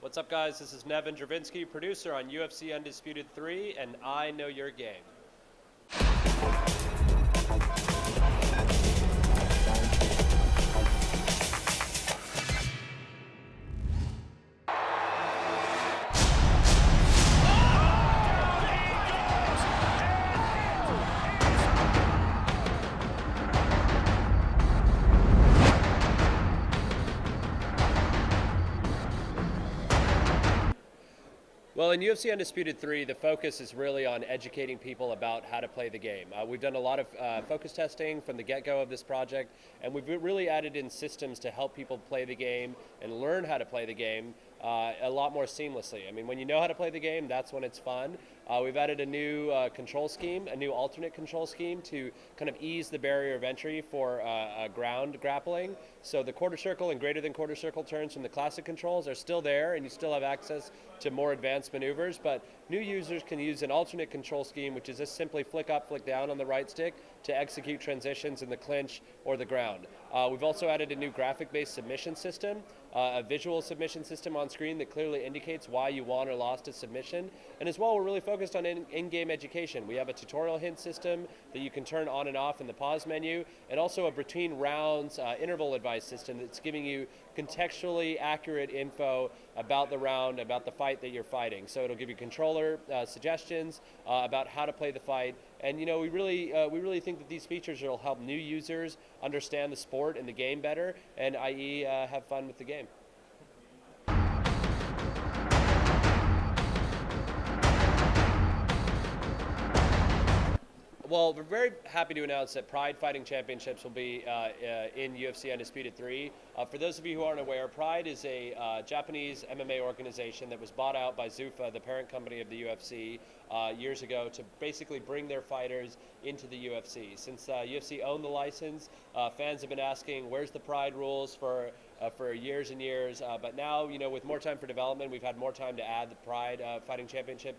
What's up, guys? This is Nevin Dravinsky, producer on UFC Undisputed 3, and I know your game. Well, in UFC Undisputed 3, the focus is really on educating people about how to play the game. We've done a lot of focus testing from the get-go of this project, and we've really added in systems to help people play the game and learn how to play the game a lot more seamlessly. I mean, when you know how to play the game, that's when it's fun. We've added a new control scheme, a new alternate control scheme to kind of ease the barrier of entry for ground grappling. So the quarter circle and greater than quarter circle turns from the classic controls are still there, and you still have access to more advanced maneuvers, but new users can use an alternate control scheme, which is just simply flick up, flick down on the right stick to execute transitions in the clinch or the ground. We've also added a new graphic-based submission system, a visual submission system on screen that clearly indicates why you won or lost a submission. And as well, we're really focused on in-game education. We have a tutorial hint system that you can turn on and off in the pause menu, and also a between rounds interval advice system that's giving you contextually accurate info about the round, about the fight that you're fighting. So it'll give you controller suggestions about how to play the fight. And you know, we really think that these features will help new users understand the sport and the game better, and i.e. Have fun with the game. Well, we're very happy to announce that Pride Fighting Championships will be in UFC Undisputed 3. For those of you who aren't aware, Pride is a Japanese MMA organization that was bought out by Zuffa, the parent company of the UFC, years ago to basically bring their fighters into the UFC. Since UFC owned the license, fans have been asking, where's the Pride rules for years and years, but now, you know, with more time for development, we've had more time to add the Pride Fighting Championship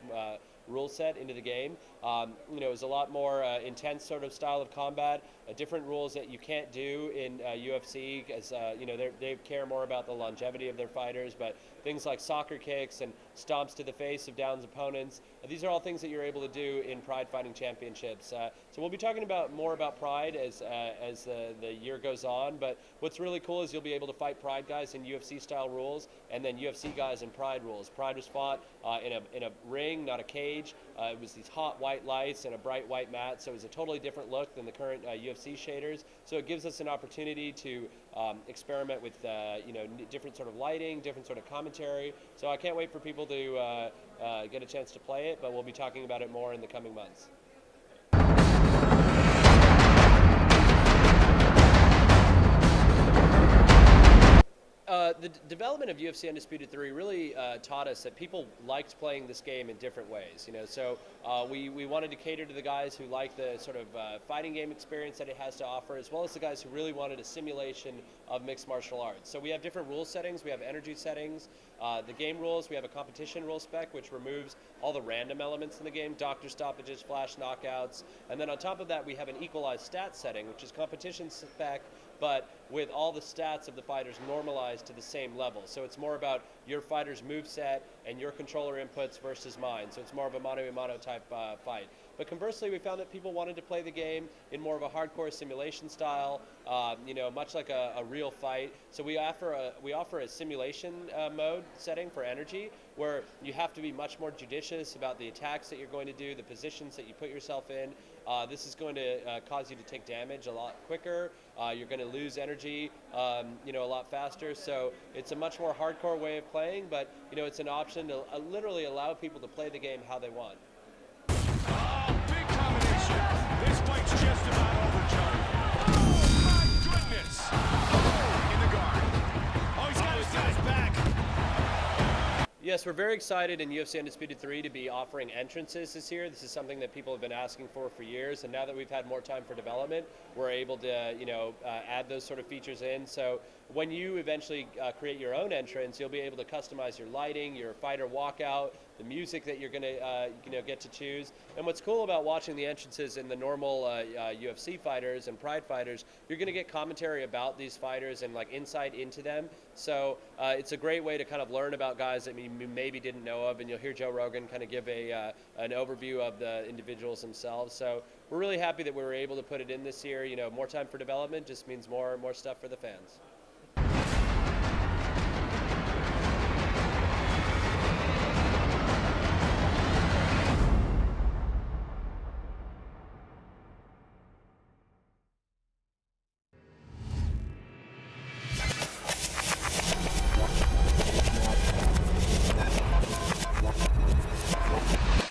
rule set into the game. You know, it's a lot more intense sort of style of combat, different rules that you can't do in UFC, as you know, they care more about the longevity of their fighters, but things like soccer kicks and stomps to the face of downs opponents, these are all things that you're able to do in Pride Fighting Championships. So we'll be talking more about Pride as the year goes on, but what's really cool is you'll be able to fight Pride guys in UFC style rules, and then UFC guys in Pride rules. Pride was fought in a ring, not a cage. It was these hot white lights and a bright white mat, so it was a totally different look than the current UFC shaders. So it gives us an opportunity to experiment with you know, different sort of lighting, different sort of commentary. So I can't wait for people to get a chance to play it, but we'll be talking about it more in the coming months. The development of UFC Undisputed 3 really taught us that people liked playing this game in different ways. You know, so we wanted to cater to the guys who like the sort of fighting game experience that it has to offer, as well as the guys who really wanted a simulation of mixed martial arts. So we have different rule settings. We have energy settings. The game rules, we have a competition rule spec, which removes all the random elements in the game, doctor stoppages, flash knockouts. And then on top of that, we have an equalized stat setting, which is competition spec, but with all the stats of the fighters normalized to the same level. So it's more about your fighter's moveset and your controller inputs versus mine. So it's more of a mano-a-mano type fight. But conversely, we found that people wanted to play the game in more of a hardcore simulation style, you know, much like a real fight. So we offer a simulation mode setting for energy, where you have to be much more judicious about the attacks that you're going to do, the positions that you put yourself in. This is going to cause you to take damage a lot quicker. You're going to lose energy, you know, a lot faster. So it's a much more hardcore way of playing, but you know, it's an option to literally allow people to play the game how they want. Oh, big combination. This fight's just about over, John. Oh, my goodness. Oh, in the guard. Oh, he's got his back. Yes, we're very excited in UFC Undisputed 3 to be offering entrances this year. This is something that people have been asking for years, and now that we've had more time for development, we're able to, you know, add those sort of features in. So when you eventually create your own entrance, you'll be able to customize your lighting, your fighter walkout, the music that you're going to get to choose. And what's cool about watching the entrances in the normal UFC fighters and Pride fighters, you're going to get commentary about these fighters and like insight into them. So it's a great way to kind of learn about guys that you maybe didn't know of, and you'll hear Joe Rogan kind of give an overview of the individuals themselves. So we're really happy that we were able to put it in this year. You know, more time for development just means more stuff for the fans.